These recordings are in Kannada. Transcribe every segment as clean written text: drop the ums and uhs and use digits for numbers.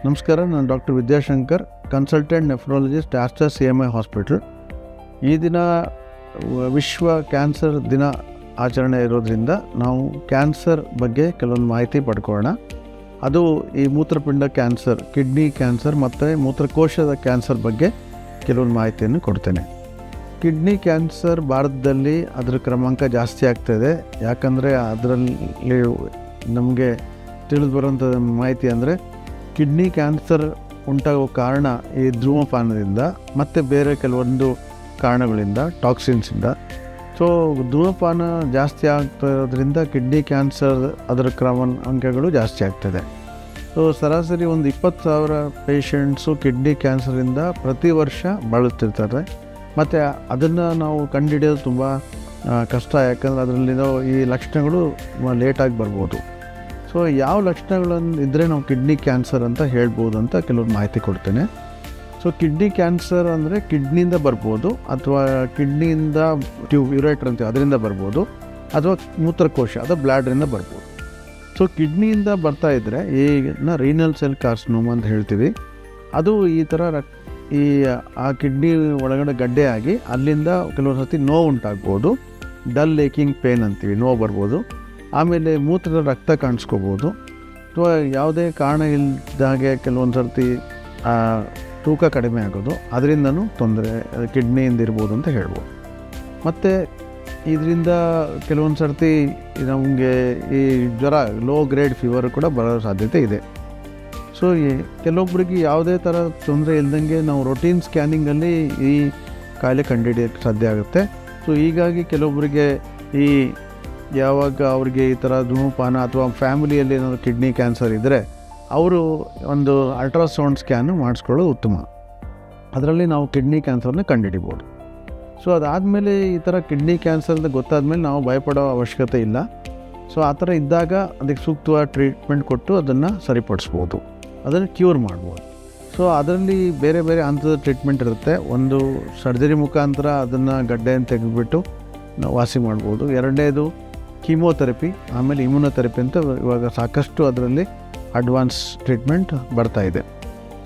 ನಮಸ್ಕಾರ, ನಾನು doctor Vidyashankar, consultant nephrologist, Aster CMI hospital. ಈ ದಿನ ವಿಶ್ವ ಕ್ಯಾನ್ಸರ್ ದಿನ ಆಚರಣೆ ಇರೋದ್ರಿಂದ ನಾವು ಕ್ಯಾನ್ಸರ್ ಬಗ್ಗೆ ಕೆಲವೊಂದು ಮಾಹಿತಿ ಪಡ್ಕೊಳ್ಳೋಣ. ಅದು ಈ ಮೂತ್ರಪಿಂಡ ಕ್ಯಾನ್ಸರ್, ಕಿಡ್ನಿ ಕ್ಯಾನ್ಸರ್ ಮತ್ತು ಮೂತ್ರಕೋಶದ ಕ್ಯಾನ್ಸರ್ ಬಗ್ಗೆ ಕೆಲವೊಂದು ಮಾಹಿತಿಯನ್ನು ಕೊಡ್ತೇನೆ. ಕಿಡ್ನಿ ಕ್ಯಾನ್ಸರ್ ಭಾರತದಲ್ಲಿ ಅದರ ಕ್ರಮಾಂಕ ಜಾಸ್ತಿ ಆಗ್ತಾಯಿದೆ. ಯಾಕಂದರೆ ಅದರಲ್ಲಿ ನಮಗೆ ತಿಳಿದು ಬರುವಂಥ ಮಾಹಿತಿ ಅಂದರೆ ಕಿಡ್ನಿ ಕ್ಯಾನ್ಸರ್ ಉಂಟಾಗೋ ಕಾರಣ ಈ ಧೂಮಪಾನದಿಂದ ಮತ್ತು ಬೇರೆ ಕೆಲವೊಂದು ಕಾರಣಗಳಿಂದ, ಟಾಕ್ಸಿನ್ಸಿಂದ. ಸೊ ಧೂಮಪಾನ ಜಾಸ್ತಿ ಆಗ್ತಿರೋದ್ರಿಂದ ಕಿಡ್ನಿ ಕ್ಯಾನ್ಸರ್ ಅದರ ಕ್ರಮಾಂಕಗಳು ಜಾಸ್ತಿ ಆಗ್ತದೆ. ಸೊ ಸರಾಸರಿ ಒಂದು 20,000 ಪೇಷಂಟ್ಸು ಕಿಡ್ನಿ ಕ್ಯಾನ್ಸರಿಂದ ಪ್ರತಿ ವರ್ಷ ಬಳಲ್ತಿರ್ತಾರೆ. ಮತ್ತು ಅದನ್ನು ನಾವು ಕಂಡುಹಿಡಿಯೋದು ತುಂಬ ಕಷ್ಟ. ಯಾಕಂದರೆ ಅದರಲ್ಲಿರೋ ಈ ಲಕ್ಷಣಗಳು ಲೇಟಾಗಿ ಬರ್ಬೋದು. ಸೊ ಯಾವ ಲಕ್ಷಣಗಳನ್ನು ಇದ್ದರೆ ನಾವು ಕಿಡ್ನಿ ಕ್ಯಾನ್ಸರ್ ಅಂತ ಹೇಳ್ಬೋದು ಅಂತ ಕೆಲವೊಂದು ಮಾಹಿತಿ ಕೊಡ್ತೇನೆ. ಸೊ ಕಿಡ್ನಿ ಕ್ಯಾನ್ಸರ್ ಅಂದರೆ ಕಿಡ್ನಿಯಿಂದ ಬರ್ಬೋದು, ಅಥವಾ ಕಿಡ್ನಿಯಿಂದ ಯುರೇಟರ್ ಅಂತೀವಿ ಅದರಿಂದ ಬರ್ಬೋದು, ಅಥವಾ ಮೂತ್ರಕೋಶ ಅದು ಬ್ಲ್ಯಾಡ್ರಿಂದ ಬರ್ಬೋದು. ಸೊ ಕಿಡ್ನಿಯಿಂದ ಬರ್ತಾ ಇದ್ದರೆ ಈಗಿನ ರೀನಲ್ ಸೆಲ್ ಕಾರ್ಸಿನೋಮಾ ಅಂತ ಹೇಳ್ತೀವಿ. ಅದು ಈ ಥರ ಆ ಕಿಡ್ನಿ ಒಳಗಡೆ ಗಡ್ಡೆ ಆಗಿ ಅಲ್ಲಿಂದ ಕೆಲವೊಂದು ಸರ್ತಿ ನೋವು ಉಂಟಾಗ್ಬೋದು. ಡಲ್ ಏಕಿಂಗ್ ಪೇನ್ ಅಂತೀವಿ, ನೋವು ಬರ್ಬೋದು. ಆಮೇಲೆ ಮೂತ್ರದ ರಕ್ತ ಕಾಣಿಸ್ಕೋಬೋದು, ಅಥವಾ ಯಾವುದೇ ಕಾರಣ ಇಲ್ಲದಾಗೆ ಕೆಲವೊಂದು ಸರ್ತಿ ತೂಕ ಕಡಿಮೆ ಆಗೋದು, ಅದರಿಂದನೂ ತೊಂದರೆ ಕಿಡ್ನಿಯಿಂದ ಇರ್ಬೋದು ಅಂತ ಹೇಳ್ಬೋದು. ಮತ್ತು ಇದರಿಂದ ಕೆಲವೊಂದು ಸರ್ತಿ ನಮಗೆ ಈ ಜ್ವರ, ಲೋ ಗ್ರೇಡ್ ಫೀವರ್ ಕೂಡ ಬರೋ ಸಾಧ್ಯತೆ ಇದೆ. ಸೊ ಕೆಲವೊಬ್ಬರಿಗೆ ಯಾವುದೇ ಥರ ತೊಂದರೆ ಇಲ್ದಂಗೆ ನಾವು ರೊಟೀನ್ ಸ್ಕ್ಯಾನಿಂಗಲ್ಲಿ ಈ ಕಾಯಿಲೆ ಕಂಡುಹಿಡಿಯೋಕ್ಕೆ ಸಾಧ್ಯ ಆಗುತ್ತೆ. ಸೊ ಹೀಗಾಗಿ ಕೆಲವೊಬ್ಬರಿಗೆ ಯಾವಾಗ ಅವರಿಗೆ ಈ ಥರ ಧೂಮಪಾನ ಅಥವಾ ಫ್ಯಾಮಿಲಿಯಲ್ಲಿ ಏನಾದರೂ ಕಿಡ್ನಿ ಕ್ಯಾನ್ಸರ್ ಇದ್ದರೆ ಅವರು ಒಂದು ಅಲ್ಟ್ರಾಸೌಂಡ್ ಸ್ಕ್ಯಾನು ಮಾಡಿಸ್ಕೊಳ್ಳೋದು ಉತ್ತಮ. ಅದರಲ್ಲಿ ನಾವು ಕಿಡ್ನಿ ಕ್ಯಾನ್ಸರ್ನ ಕಂಡುಹಿಡಿಬೋದು. ಸೊ ಅದಾದಮೇಲೆ ಈ ಥರ ಕಿಡ್ನಿ ಕ್ಯಾನ್ಸರ್ ಅಂತ ಗೊತ್ತಾದಮೇಲೆ ನಾವು ಭಯಪಡೋ ಅವಶ್ಯಕತೆ ಇಲ್ಲ. ಸೊ ಆ ಥರ ಇದ್ದಾಗ ಅದಕ್ಕೆ ಸೂಕ್ತವಾದ ಟ್ರೀಟ್ಮೆಂಟ್ ಕೊಟ್ಟು ಅದನ್ನು ಸರಿಪಡಿಸ್ಬೋದು, ಅದನ್ನು ಕ್ಯೂರ್ ಮಾಡ್ಬೋದು. ಸೊ ಅದರಲ್ಲಿ ಬೇರೆ ಬೇರೆ ಹಂತದ ಟ್ರೀಟ್ಮೆಂಟ್ ಇರುತ್ತೆ. ಒಂದು ಸರ್ಜರಿ ಮುಖಾಂತರ ಅದನ್ನು ಗಡ್ಡೆಯನ್ನು ತೆಗೆದುಬಿಟ್ಟು ನಾವು ವಾಸಿ ಮಾಡ್ಬೋದು. ಎರಡನೇದು ಕೀಮೋಥೆರಪಿ, ಆಮೇಲೆ ಇಮ್ಯುನೊಥೆರಪಿ ಅಂತ ಇವಾಗ ಸಾಕಷ್ಟು ಅದರಲ್ಲಿ ಅಡ್ವಾನ್ಸ್ ಟ್ರೀಟ್ಮೆಂಟ್ ಬರ್ತಾಯಿದೆ.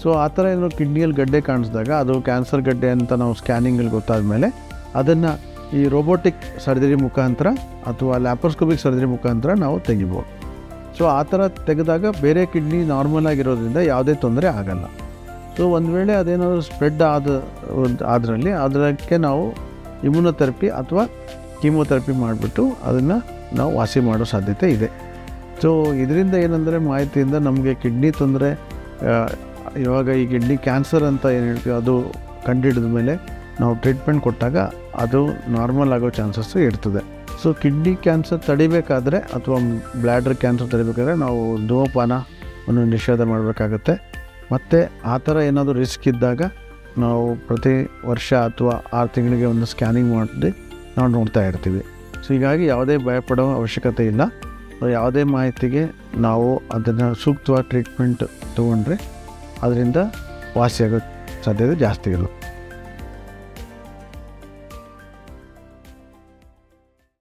ಸೊ ಆ ಥರ ಏನೋ ಕಿಡ್ನಿಯಲ್ಲಿ ಗಡ್ಡೆ ಕಾಣಿಸಿದಾಗ ಅದು ಕ್ಯಾನ್ಸರ್ ಗಡ್ಡೆ ಅಂತ ನಾವು ಸ್ಕ್ಯಾನಿಂಗಲ್ಲಿ ಗೊತ್ತಾದ ಮೇಲೆ ಅದನ್ನು ಈ ರೋಬೋಟಿಕ್ ಸರ್ಜರಿ ಮುಖಾಂತರ ಅಥವಾ ಲ್ಯಾಪ್ರೋಸ್ಕೋಪಿಕ್ ಸರ್ಜರಿ ಮುಖಾಂತರ ನಾವು ತೆಗಿಬೋದು. ಸೊ ಆ ಥರ ತೆಗೆದಾಗ ಬೇರೆ ಕಿಡ್ನಿ ನಾರ್ಮಲ್ ಆಗಿರೋದ್ರಿಂದ ಯಾವುದೇ ತೊಂದರೆ ಆಗಲ್ಲ. ಸೊ ಒಂದು ವೇಳೆ ಅದೇನಾದರೂ ಸ್ಪ್ರೆಡ್ ಅದರಲ್ಲಿ ಅದಕ್ಕೆ ನಾವು ಇಮ್ಯುನೊಥೆರಪಿ ಅಥವಾ ಕೀಮೋಥೆರಪಿ ಮಾಡಿಬಿಟ್ಟು ಅದನ್ನು ನಾವು ವಾಸಿ ಮಾಡೋ ಸಾಧ್ಯತೆ ಇದೆ. ಸೊ ಇದರಿಂದ ಏನಂದರೆ ಮಾಹಿತಿಯಿಂದ ನಮಗೆ ಕಿಡ್ನಿ ತೊಂದರೆ, ಇವಾಗ ಈ ಕಿಡ್ನಿ ಕ್ಯಾನ್ಸರ್ ಅಂತ ಏನು ಹೇಳ್ತೀವಿ ಅದು ಕಂಡುಹಿಡಿದ ಮೇಲೆ ನಾವು ಟ್ರೀಟ್ಮೆಂಟ್ ಕೊಟ್ಟಾಗ ಅದು ನಾರ್ಮಲ್ ಆಗೋ ಚಾನ್ಸಸ್ಸು ಇರ್ತದೆ. ಸೊ ಕಿಡ್ನಿ ಕ್ಯಾನ್ಸರ್ ತಡಿಬೇಕಾದ್ರೆ ಅಥವಾ ಬ್ಲ್ಯಾಡರ್ ಕ್ಯಾನ್ಸರ್ ತಡಿಬೇಕಾದ್ರೆ ನಾವು ಧೂಮಪಾನವನ್ನು ನಿಷೇಧ ಮಾಡಬೇಕಾಗತ್ತೆ. ಮತ್ತು ಆ ಥರ ಏನಾದರೂ ರಿಸ್ಕ್ ಇದ್ದಾಗ ನಾವು ಪ್ರತಿ ವರ್ಷ ಅಥವಾ 6 ತಿಂಗಳಿಗೆ ಒಂದು ಸ್ಕ್ಯಾನಿಂಗ್ ಮಾಡಿ ನಾವು ನೋಡ್ತಾ ಇರ್ತೀವಿ. ಸೊ ಹೀಗಾಗಿ ಯಾವುದೇ ಭಯಪಡೋ ಅವಶ್ಯಕತೆ ಇಲ್ಲ. ಯಾವುದೇ ಮಾಹಿತಿಗೆ ನಾವು ಅದನ್ನು ಸೂಕ್ತವಾದ ಟ್ರೀಟ್ಮೆಂಟ್ ತೊಗೊಂಡ್ರೆ ಅದರಿಂದ ವಾಸಿಯಾಗೋ ಸಾಧ್ಯತೆ ಜಾಸ್ತಿ ಇರುತ್ತೆ.